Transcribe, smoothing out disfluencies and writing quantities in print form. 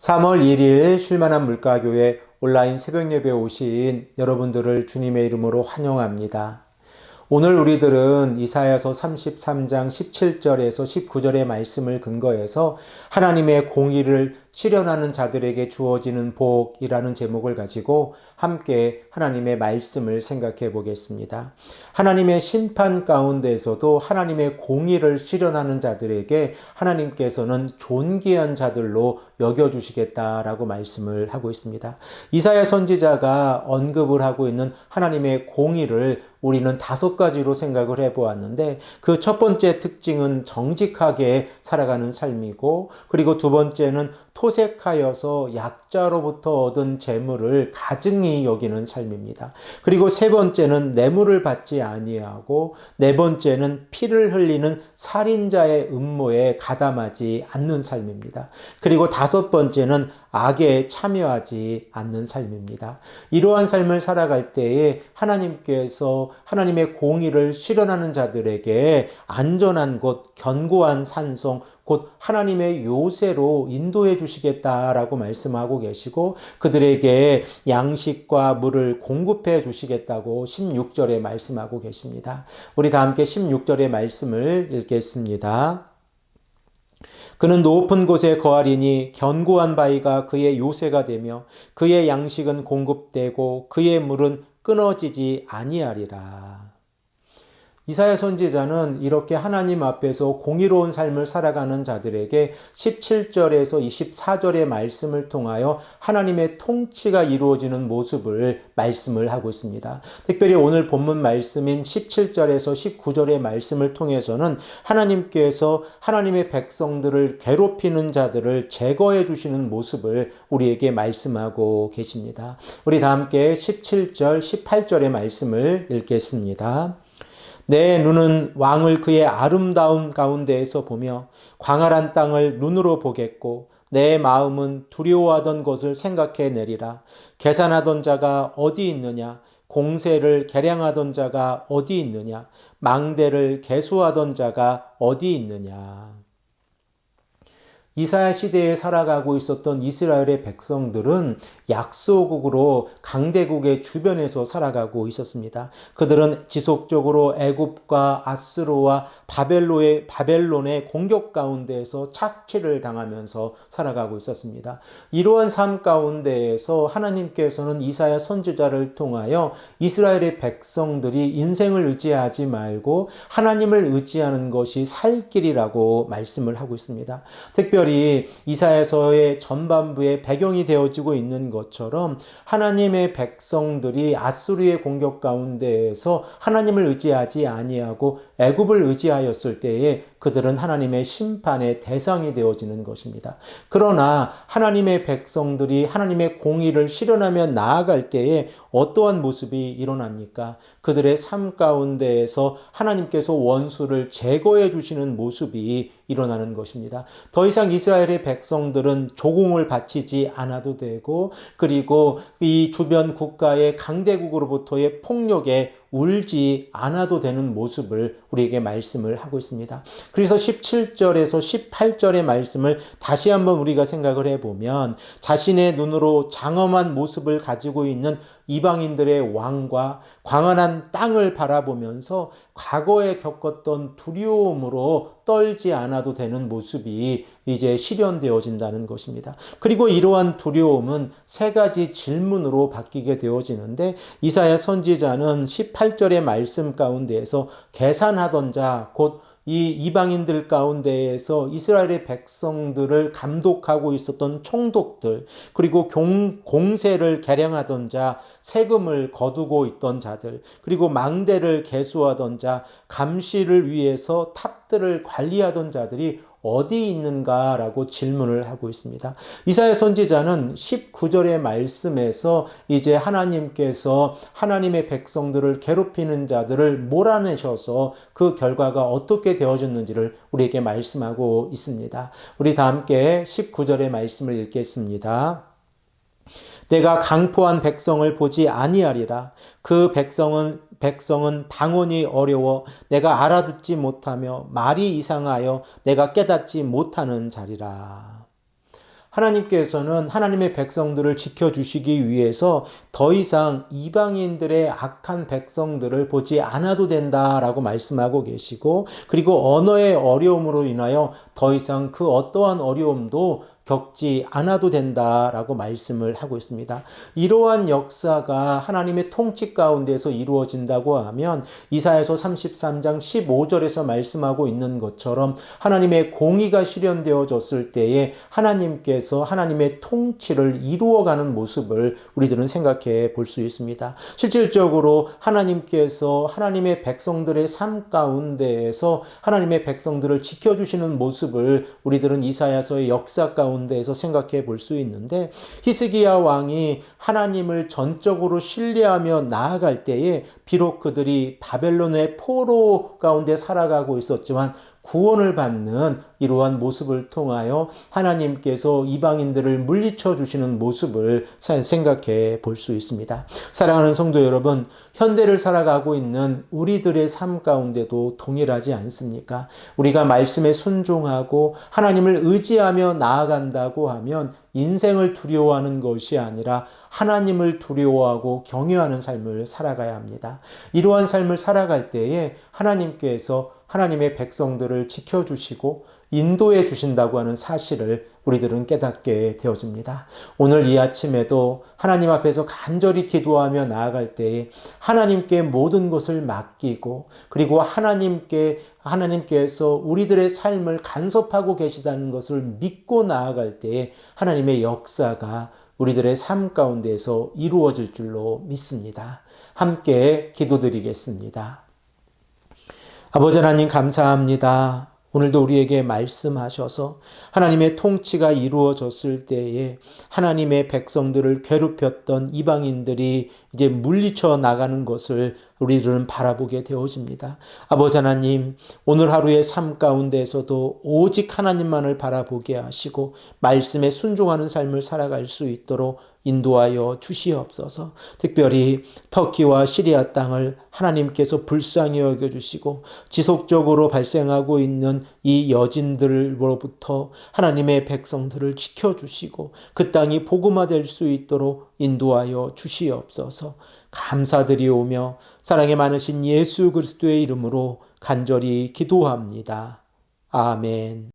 3월 1일 쉴만한 물가교회 온라인 새벽 예배에 오신 여러분들을 주님의 이름으로 환영합니다. 오늘 우리들은 이사야서 33장 17절에서 19절의 말씀을 근거해서 하나님의 공의를 실현하는 자들에게 주어지는 복이라는 제목을 가지고 함께 하나님의 말씀을 생각해 보겠습니다. 하나님의 심판 가운데에서도 하나님의 공의를 실현하는 자들에게 하나님께서는 존귀한 자들로 여겨주시겠다라고 말씀을 하고 있습니다. 이사야 선지자가 언급을 하고 있는 하나님의 공의를 우리는 5가지로 생각을 해보았는데 그 첫 번째 특징은 정직하게 살아가는 삶이고, 그리고 두 번째는 토색하여서 약자로부터 얻은 재물을 가증히 여기는 삶입니다. 그리고 세 번째는 뇌물을 받지 아니하고, 네 번째는 피를 흘리는 살인자의 음모에 가담하지 않는 삶입니다. 그리고 다섯 번째는 악에 참여하지 않는 삶입니다. 이러한 삶을 살아갈 때에 하나님께서 하나님의 공의를 실현하는 자들에게 안전한 곳, 견고한 산성, 곧 하나님의 요새로 인도해 주시겠다라고 말씀하고 계시고, 그들에게 양식과 물을 공급해 주시겠다고 16절에 말씀하고 계십니다. 우리 다 함께 16절의 말씀을 읽겠습니다. 그는 높은 곳에 거하리니 견고한 바위가 그의 요새가 되며 그의 양식은 공급되고 그의 물은 끊어지지 아니하리라. 이사야 선지자는 이렇게 하나님 앞에서 공의로운 삶을 살아가는 자들에게 17절에서 24절의 말씀을 통하여 하나님의 통치가 이루어지는 모습을 말씀을 하고 있습니다. 특별히 오늘 본문 말씀인 17절에서 19절의 말씀을 통해서는 하나님께서 하나님의 백성들을 괴롭히는 자들을 제거해 주시는 모습을 우리에게 말씀하고 계십니다. 우리 다 함께 17절, 18절의 말씀을 읽겠습니다. 내 눈은 왕을 그의 아름다움 가운데에서 보며 광활한 땅을 눈으로 보겠고, 내 마음은 두려워하던 것을 생각해 내리라. 계산하던 자가 어디 있느냐? 공세를 계량하던 자가 어디 있느냐? 망대를 계수하던 자가 어디 있느냐? 이사야 시대에 살아가고 있었던 이스라엘의 백성들은 약소국으로 강대국의 주변에서 살아가고 있었습니다. 그들은 지속적으로 애굽과 아스로와 바벨론의 공격 가운데에서 착취를 당하면서 살아가고 있었습니다. 이러한 삶 가운데에서 하나님께서는 이사야 선지자를 통하여 이스라엘의 백성들이 인생을 의지하지 말고 하나님을 의지하는 것이 살 길이라고 말씀을 하고 있습니다. 특별히 이사야서의 전반부에 배경이 되어지고 있는 것처럼 하나님의 백성들이 아수르의 공격 가운데에서 하나님을 의지하지 아니하고 애굽을 의지하였을 때에 그들은 하나님의 심판의 대상이 되어지는 것입니다. 그러나 하나님의 백성들이 하나님의 공의를 실현하며 나아갈 때에 어떠한 모습이 일어납니까? 그들의 삶 가운데에서 하나님께서 원수를 제거해 주시는 모습이 일어나는 것입니다. 더 이상 이스라엘의 백성들은 조공을 바치지 않아도 되고, 그리고 이 주변 국가의 강대국으로부터의 폭력에 울지 않아도 되는 모습을 우리에게 말씀을 하고 있습니다. 그래서 17절에서 18절의 말씀을 다시 한번 우리가 생각을 해보면, 자신의 눈으로 장엄한 모습을 가지고 있는 이방인들의 왕과 광활한 땅을 바라보면서 과거에 겪었던 두려움으로 떨지 않아도 되는 모습이 이제 실현되어진다는 것입니다. 그리고 이러한 두려움은 세 가지 질문으로 바뀌게 되어지는데, 이사야 선지자는 18절의 말씀 가운데에서 계산하던 자, 곧 이 이방인들 가운데에서 이스라엘의 백성들을 감독하고 있었던 총독들, 그리고 공세를 계량하던 자, 세금을 거두고 있던 자들, 그리고 망대를 계수하던 자, 감시를 위해서 탑들을 관리하던 자들이 어디 있는가라고 질문을 하고 있습니다. 이사야 선지자는 19절의 말씀에서 이제 하나님께서 하나님의 백성들을 괴롭히는 자들을 몰아내셔서 그 결과가 어떻게 되어졌는지를 우리에게 말씀하고 있습니다. 우리 다 함께 19절의 말씀을 읽겠습니다. 내가 강포한 백성을 보지 아니하리라. 그 백성은 방언이 어려워 내가 알아듣지 못하며 말이 이상하여 내가 깨닫지 못하는 자리라. 하나님께서는 하나님의 백성들을 지켜주시기 위해서 더 이상 이방인들의 악한 백성들을 보지 않아도 된다라고 말씀하고 계시고, 그리고 언어의 어려움으로 인하여 더 이상 그 어떠한 어려움도 겪지 않아도 된다라고 말씀을 하고 있습니다. 이러한 역사가 하나님의 통치 가운데서 이루어진다고 하면 이사야서 33장 15절에서 말씀하고 있는 것처럼 하나님의 공의가 실현되어졌을 때에 하나님께서 하나님의 통치를 이루어가는 모습을 우리들은 생각해 볼 수 있습니다. 실질적으로 하나님께서 하나님의 백성들의 삶 가운데에서 하나님의 백성들을 지켜주시는 모습을 우리들은 이사야서의 역사 가운데에서 생각해 볼 수 있는데, 히스기야 왕이 하나님을 전적으로 신뢰하며 나아갈 때에 비록 그들이 바벨론의 포로 가운데 살아가고 있었지만 구원을 받는 이러한 모습을 통하여 하나님께서 이방인들을 물리쳐 주시는 모습을 생각해 볼 수 있습니다. 사랑하는 성도 여러분, 현대를 살아가고 있는 우리들의 삶 가운데도 동일하지 않습니까? 우리가 말씀에 순종하고 하나님을 의지하며 나아간다고 하면 인생을 두려워하는 것이 아니라 하나님을 두려워하고 경외하는 삶을 살아가야 합니다. 이러한 삶을 살아갈 때에 하나님께서 하나님의 백성들을 지켜주시고 인도해 주신다고 하는 사실을 우리들은 깨닫게 되어집니다. 오늘 이 아침에도 하나님 앞에서 간절히 기도하며 나아갈 때에 하나님께 모든 것을 맡기고, 그리고 하나님께서 우리들의 삶을 간섭하고 계시다는 것을 믿고 나아갈 때에 하나님의 역사가 우리들의 삶 가운데서 이루어질 줄로 믿습니다. 함께 기도드리겠습니다. 아버지 하나님, 감사합니다. 오늘도 우리에게 말씀하셔서 하나님의 통치가 이루어졌을 때에 하나님의 백성들을 괴롭혔던 이방인들이 이제 물리쳐 나가는 것을 우리들은 바라보게 되어집니다. 아버지 하나님, 오늘 하루의 삶 가운데에서도 오직 하나님만을 바라보게 하시고 말씀에 순종하는 삶을 살아갈 수 있도록 인도하여 주시옵소서. 특별히 터키와 시리아 땅을 하나님께서 불쌍히 여겨주시고 지속적으로 발생하고 있는 이 여진들로부터 하나님의 백성들을 지켜주시고 그 땅이 복음화될 수 있도록 인도하여 주시옵소서. 감사드리오며 사랑에 많으신 예수 그리스도의 이름으로 간절히 기도합니다. 아멘.